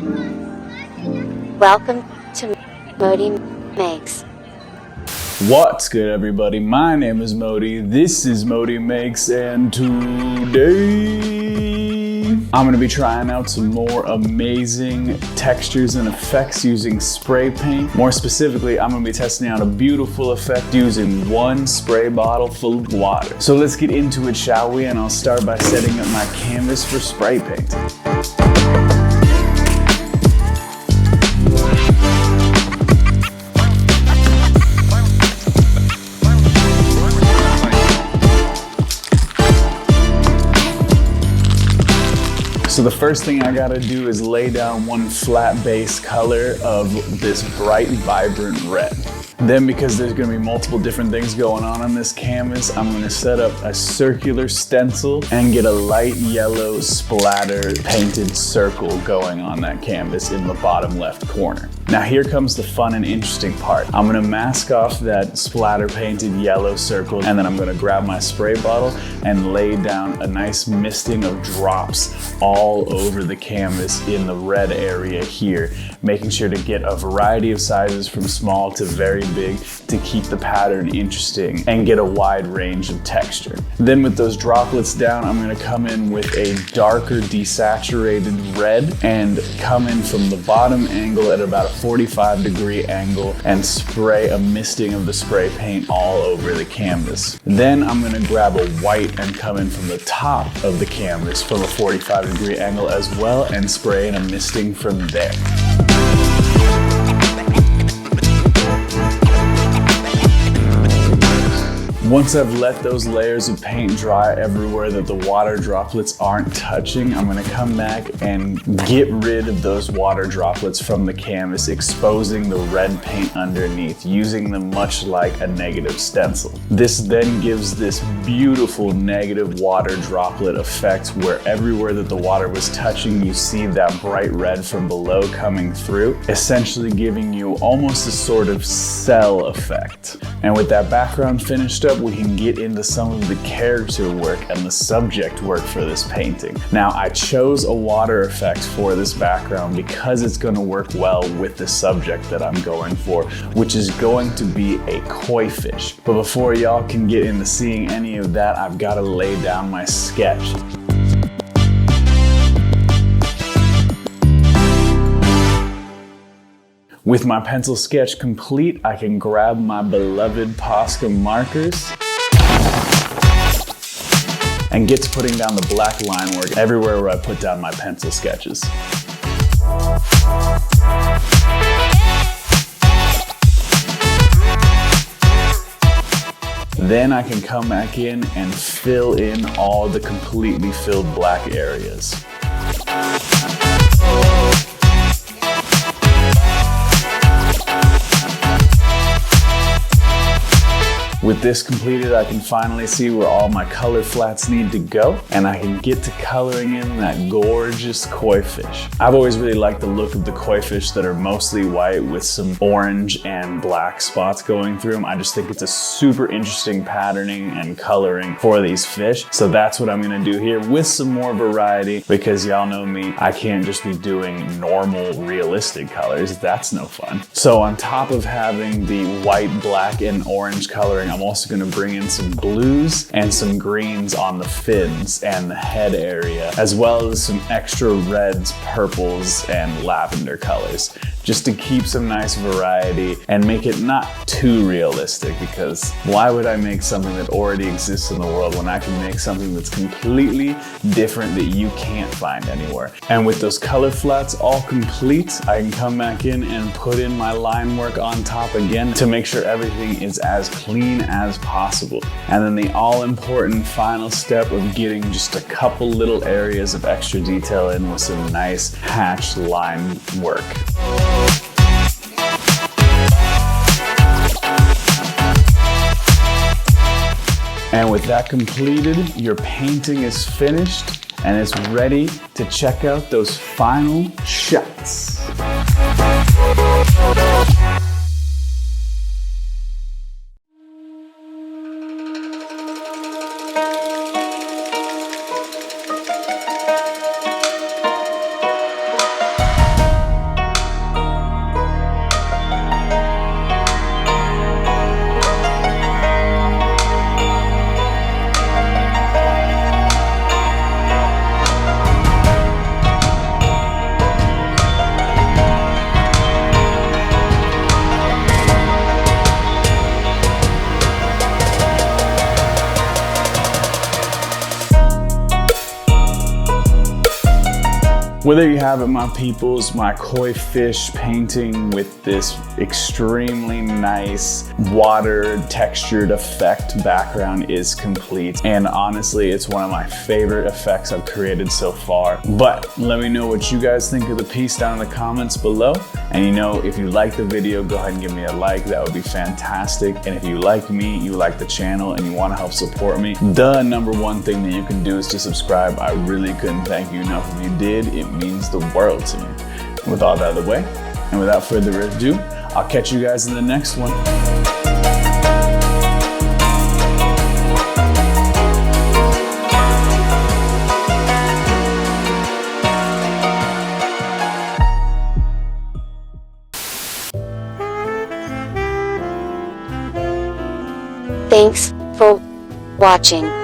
Welcome to ModiMakes. What's good, everybody? My name is Modi. This is ModiMakes, and today I'm going to be trying out some more amazing textures and effects using spray paint. More specifically, I'm going to be testing out a beautiful effect using one spray bottle full of water. So let's get into it, shall we? And I'll start by setting up my canvas for spray paint. So the first thing I gotta do is lay down one flat base color of this bright, vibrant red. Then, because there's gonna be multiple different things going on this canvas, I'm gonna set up a circular stencil and get a light yellow splatter painted circle going on that canvas in the bottom left corner. Now here comes the fun and interesting part. I'm gonna mask off that splatter painted yellow circle, and then I'm gonna grab my spray bottle and lay down a nice misting of drops all over the canvas in the red area here, making sure to get a variety of sizes from small to very big to keep the pattern interesting and get a wide range of texture. Then with those droplets down, I'm gonna come in with a darker desaturated red and come in from the bottom angle at about a 45-degree angle and spray a misting of the spray paint all over the canvas. Then I'm gonna grab a white and come in from the top of the canvas from a 45-degree angle as well and spray in a misting from there. Once I've let those layers of paint dry everywhere that the water droplets aren't touching, I'm gonna come back and get rid of those water droplets from the canvas, exposing the red paint underneath, using them much like a negative stencil. This then gives this beautiful negative water droplet effect where everywhere that the water was touching, you see that bright red from below coming through, essentially giving you almost a sort of cell effect. And with that background finished up, we can get into some of the character work and the subject work for this painting. Now, I chose a water effect for this background because it's going to work well with the subject that I'm going for, which is going to be a koi fish. But before y'all can get into seeing any of that, I've got to lay down my sketch. With my pencil sketch complete, I can grab my beloved Posca markers and get to putting down the black line work everywhere where I put down my pencil sketches. Then I can come back in and fill in all the completely filled black areas. With this completed, I can finally see where all my color flats need to go, and I can get to coloring in that gorgeous koi fish. I've always really liked the look of the koi fish that are mostly white with some orange and black spots going through them. I just think it's a super interesting patterning and coloring for these fish. So that's what I'm gonna do here with some more variety, because y'all know me, I can't just be doing normal realistic colors. That's no fun. So on top of having the white, black, and orange coloring, I'm also gonna bring in some blues and some greens on the fins and the head area, as well as some extra reds, purples, and lavender colors, just to keep some nice variety and make it not too realistic, because why would I make something that already exists in the world when I can make something that's completely different that you can't find anywhere? And with those color flats all complete, I can come back in and put in my line work on top again to make sure everything is as clean as possible. And then the all-important final step of getting just a couple little areas of extra detail in with some nice hatch line work. And with that completed, your painting is finished and it's ready to check out those final shots. Well, there you have it, my peoples. My koi fish painting with this extremely nice water textured effect background is complete. And honestly, it's one of my favorite effects I've created so far. But let me know what you guys think of the piece down in the comments below. And you know, if you like the video, go ahead and give me a like. That would be fantastic. And if you like me, you like the channel, and you want to help support me, the number one thing that you can do is to subscribe. I really couldn't thank you enough if you did. It means the world to me. And with all that out of the way, and without further ado, I'll catch you guys in the next one. Thanks for watching.